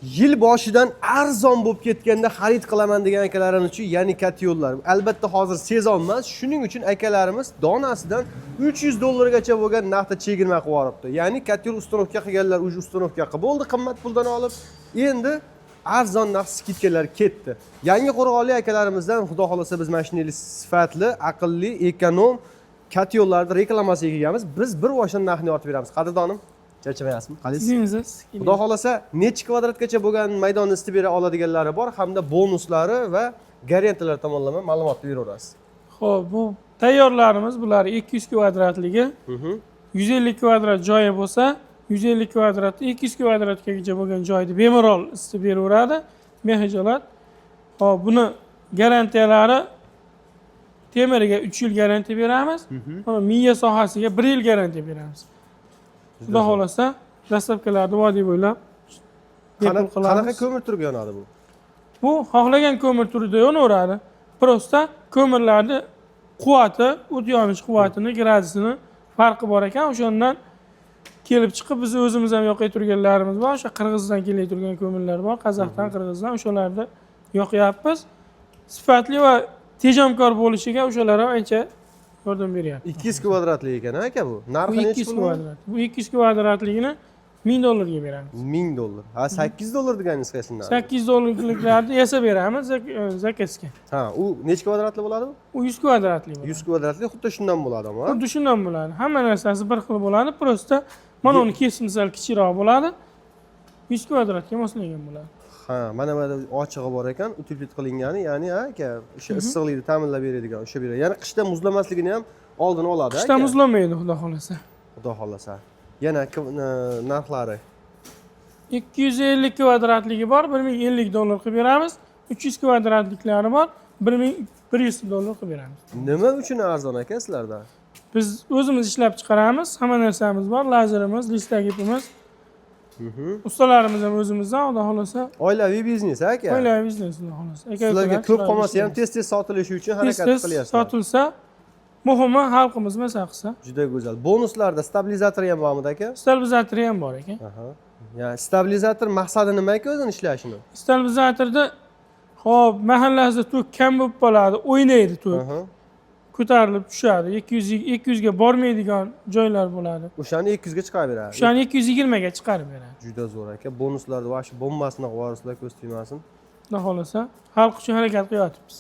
yil boshidan arzon bo'lib ketganda xarid qilaman degan akalarimiz uchun ya'ni Katyollar. Albatta hozir sezon emas, shuning uchun akalarimiz donasidan $300 gacha bo'lgan narxda chegirma qilib yuboribdi. Ya'ni Katyol uстановка qilganlar уже uстановка qilib bo'ldi, qimmat puldan olib, endi arzon narx skidkalar ketdi. Yangi qo'rg'onli akalarimizdan xudo xolasa biz mashinali sifatli, aqlli, ekonom Katyollarni reklamasiga kelganmiz. Biz bir boshdan narxni ortib beramiz. Qadrdonim, charchamayapsizmi? Qalaysiz? Xudo xolasa necha kvadratgacha bo'lgan maydonni isitib bera oladiganlari bor hamda bonuslari va garantiyalar tomonlama ma'lumot beraverasiz. Xo'p, bu tayyorlarimiz bular 200 kvadratligi. 150 kvadrat joyi bo'lsa, 150 kvadrat 200 kvadratgacha bo'lgan joyni bemalol isitib beraveradi. Behijolat. Xo'p, buni garantiyalari temiriga 3 yil garantiya beramiz. Miya sohasiga 1 yil garantiya beramiz. Xudo xolasa, dastavkalarni vodiy bo'ylab bepul qilamiz. Qanaqa ko'mir turib yonadi bu? Bu xohlagan ko'mir turida yonaveradi. Prosta ko'mirlarni quvvati, o't yonish quvvatini, gradusini farqi bor ekan. O'shandan kelib chiqib biz o'zimiz ham yoqay turganlarimiz bor. O'sha Qirg'izdan kelib turgan ko'mirlar bor, Qozoqdan, Qirg'izdan o'shalarni yoqyapmiz. Sifatli va tejamkor bo'lishiga o'shalar ham ancha yordam beryapti. 200 kvadratli ekan aka bu. Narxi necha pul? Bu 200 kvadratligini $1000 beramiz. $1000. Ha, $8 deganingiz qaysidan? $8liklarni yasab beramiz zakazga. Ha, u necha kvadratli bo'ladi bu? U 100 kvadratli bo'ladi. 100 kvadratli xuddi shundan bo'ladimi? Xuddi shundan bo'ladi. Hamma narsasi bir xil bo'ladi. Prosta mana uni kesimi sal kichikroq bo'ladi. 100 kvadratga moslangan bo'ladi. Ha, mana bu ochig'i bor ekan, utilizat qilingani, ya'ni aka, o'sha issiqlikni ta'minlab beradigan, o'sha beradi. Ya'ni qishda muzlamasligini ham oldini oladi aka. Qishda muzlamaydi, xudo xolasa. Xudo xolasa. Yana narxlari 250 kvadratligi bor, $1050 qilib beramiz. 300 kvadratliklari bor, $1100 qilib beramiz. Nima uchun arzon aka sizlarda? Biz o'zimiz ishlab chiqaramiz, hamma narsamiz bor, lazerimiz, listak ipimiz. Ustalarimiz ham o'zimizdan, xudo xolasa. Oilaviy biznes aka. Oilaviy biznes, xudo xolasa. Sizlarga ko'p qolmasa ham tez-tez sotilishi uchun harakat qilyapsiz. Sotilsa, muhimi xalqimiz maza qilsa. Juda go'zal. Bonuslarda stabilizator ham bormi aka? Stabilizatori ham bor ekan. Ya stabilizator maqsadi nima aka o'zini ishlashini? Stabilizatorda xo'p, mahallasida to'k kam bo'lib qoladi, o'ynaydi to'k. Ko'tarilib tushadi. 200 ga bormaydigan joylar bo'ladi. O'shani 200 ga chiqarib beradi. O'shani 220 ga chiqarib beradi. Juda zo'r aka. Bonuslarni va shu bombasini qo'yarsizlar, ko'z tegmasin. Xudo xolasa, xalq uchun harakat qilyapmiz.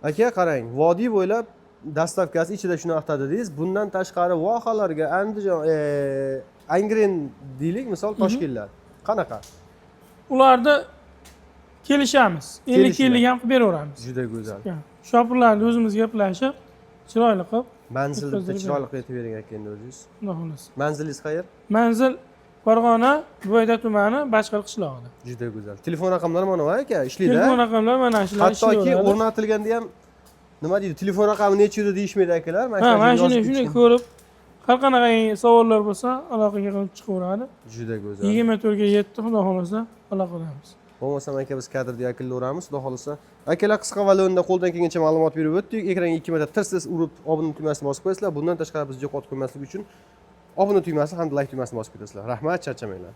Aka qarang, vodiy bo'ylab dastavkasi ichida shuni aytadi dedingiz. Bundan tashqari vohalarga Andijon, Angren deylik, misol Toshkentlar. Qanaqa? Ularda kelishamiz. 50 ham qilib beraveramiz. Juda go'zal. Shopirlarni o'zimiz gaplashib, chiroyli qilib manzilni chiroyli qilib aytib bering aka endi o'zingiz. Xudo xolasa. Manzilingiz qayer? Manzil Farg'ona, Bo'yda tumani, Bashqir qishlog'ida. Juda go'zal. Telefon raqamlari mana va aka, ishlaydi. Telefon raqamlari mana shular ishlaydi. Hattoki o'rnatilganda ham nima deydi? Telefon raqami necha edi deyishmaydi akalar. Mana shuni ko'rib, har qanaqa savollar bo'lsa, aloqaga qilib chiqaveradi. Juda go'zal. 24 ga 7 xudo xolasa aloqadamiz. Bo'lmasam aka biz kadrda yakunlayveramiz, xudo xolasa. Akalar qisqa va lo'nda qo'ldan kelgancha ma'lumot berib o'tdik. Ekranga 2 marta tirsiz urib, obuna tugmasini bosib qo'yasizlar. Bundan tashqari biz yo'qotib qo'ymaslik uchun obuna tugmasini hamda like tugmasini bosib qo'yasizlar. Rahmat, charchamanglar.